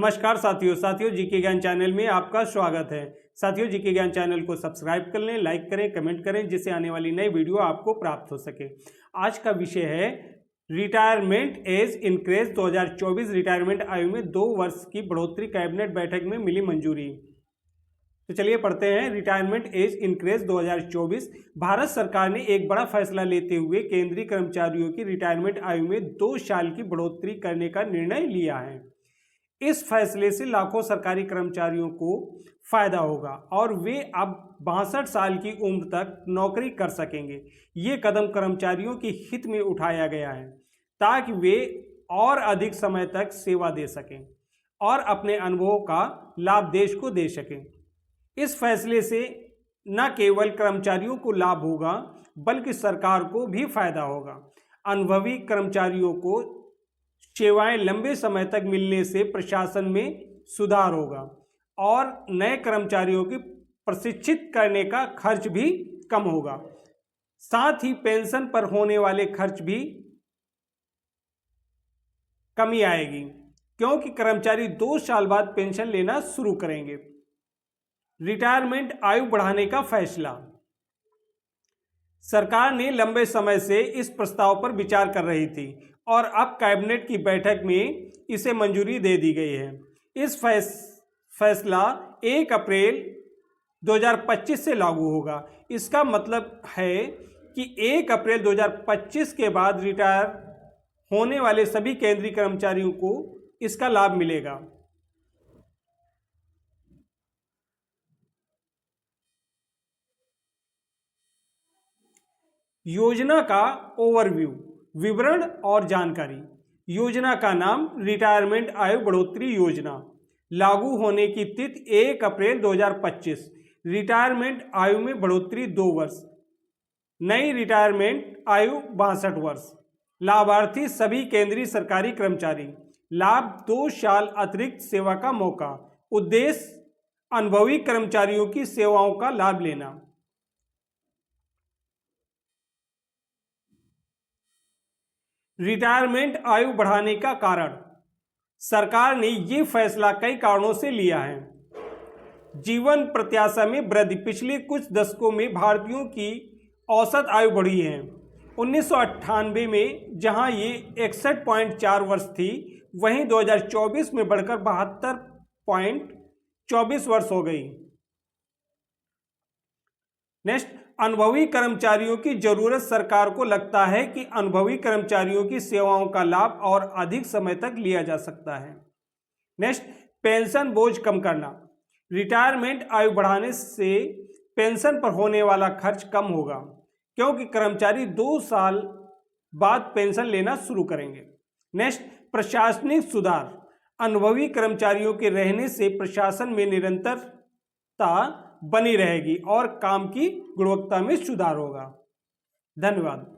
नमस्कार साथियों जीके ज्ञान चैनल में आपका स्वागत है। साथियों, जीके ज्ञान चैनल को सब्सक्राइब कर लें, लाइक करें, कमेंट करें, जिससे आने वाली नई वीडियो आपको प्राप्त हो सके। आज का विषय है रिटायरमेंट एज इंक्रीज 2024। रिटायरमेंट आयु में 2 वर्ष की बढ़ोतरी कैबिनेट बैठक में मिली मंजूरी। तो चलिए पढ़ते हैं। Retirement age increase 2024। भारत सरकार ने एक बड़ा फैसला लेते हुए केंद्रीय कर्मचारियों की रिटायरमेंट आयु में 2 साल की बढ़ोतरी करने का निर्णय लिया है। इस फैसले से लाखों सरकारी कर्मचारियों को फायदा होगा और वे अब 62 साल की उम्र तक नौकरी कर सकेंगे। ये कदम कर्मचारियों के हित में उठाया गया है ताकि वे और अधिक समय तक सेवा दे सकें और अपने अनुभवों का लाभ देश को दे सकें। इस फैसले से न केवल कर्मचारियों को लाभ होगा बल्कि सरकार को भी फायदा होगा। अनुभवी कर्मचारियों को सेवाएं लंबे समय तक मिलने से प्रशासन में सुधार होगा और नए कर्मचारियों की प्रशिक्षित करने का खर्च भी कम होगा। साथ ही पेंशन पर होने वाले खर्च भी कमी आएगी क्योंकि कर्मचारी 2 साल बाद पेंशन लेना शुरू करेंगे। रिटायरमेंट आयु बढ़ाने का फैसला। सरकार ने लंबे समय से इस प्रस्ताव पर विचार कर रही थी और अब कैबिनेट की बैठक में इसे मंजूरी दे दी गई है। इस फैसला 1 अप्रैल 2025 से लागू होगा। इसका मतलब है कि 1 अप्रैल 2025 के बाद रिटायर होने वाले सभी केंद्रीय कर्मचारियों को इसका लाभ मिलेगा। योजना का ओवरव्यू, विवरण और जानकारी। योजना का नाम रिटायरमेंट आयु बढ़ोतरी योजना। लागू होने की तिथि 1 अप्रैल 2025। रिटायरमेंट आयु में बढ़ोतरी 2 वर्ष। नई रिटायरमेंट आयु 62 वर्ष। लाभार्थी सभी केंद्रीय सरकारी कर्मचारी। लाभ 2 साल अतिरिक्त सेवा का मौका। उद्देश्य अनुभवी कर्मचारियों की सेवाओं का लाभ लेना। रिटायरमेंट आयु बढ़ाने का कारण। सरकार ने ये फैसला कई कारणों से लिया है। जीवन प्रत्याशा में वृद्धि। पिछले कुछ दशकों में भारतीयों की औसत आयु बढ़ी है। 1998 में जहां ये 61.4 वर्ष थी, वहीं 2024 में बढ़कर 72.24 वर्ष हो गई। नेक्स्ट, अनुभवी कर्मचारियों की जरूरत। सरकार को लगता है कि अनुभवी कर्मचारियों की सेवाओं का लाभ और अधिक समय तक लिया जा सकता है। नेक्स्ट, पेंशन बोझ कम करना। रिटायरमेंट आयु बढ़ाने से पेंशन पर होने वाला खर्च कम होगा क्योंकि कर्मचारी 2 साल बाद पेंशन लेना शुरू करेंगे। नेक्स्ट, प्रशासनिक सुधार। अनुभवी कर्मचारियों के रहने से प्रशासन में निरंतरता बनी रहेगी और काम की गुणवत्ता में सुधार होगा। धन्यवाद।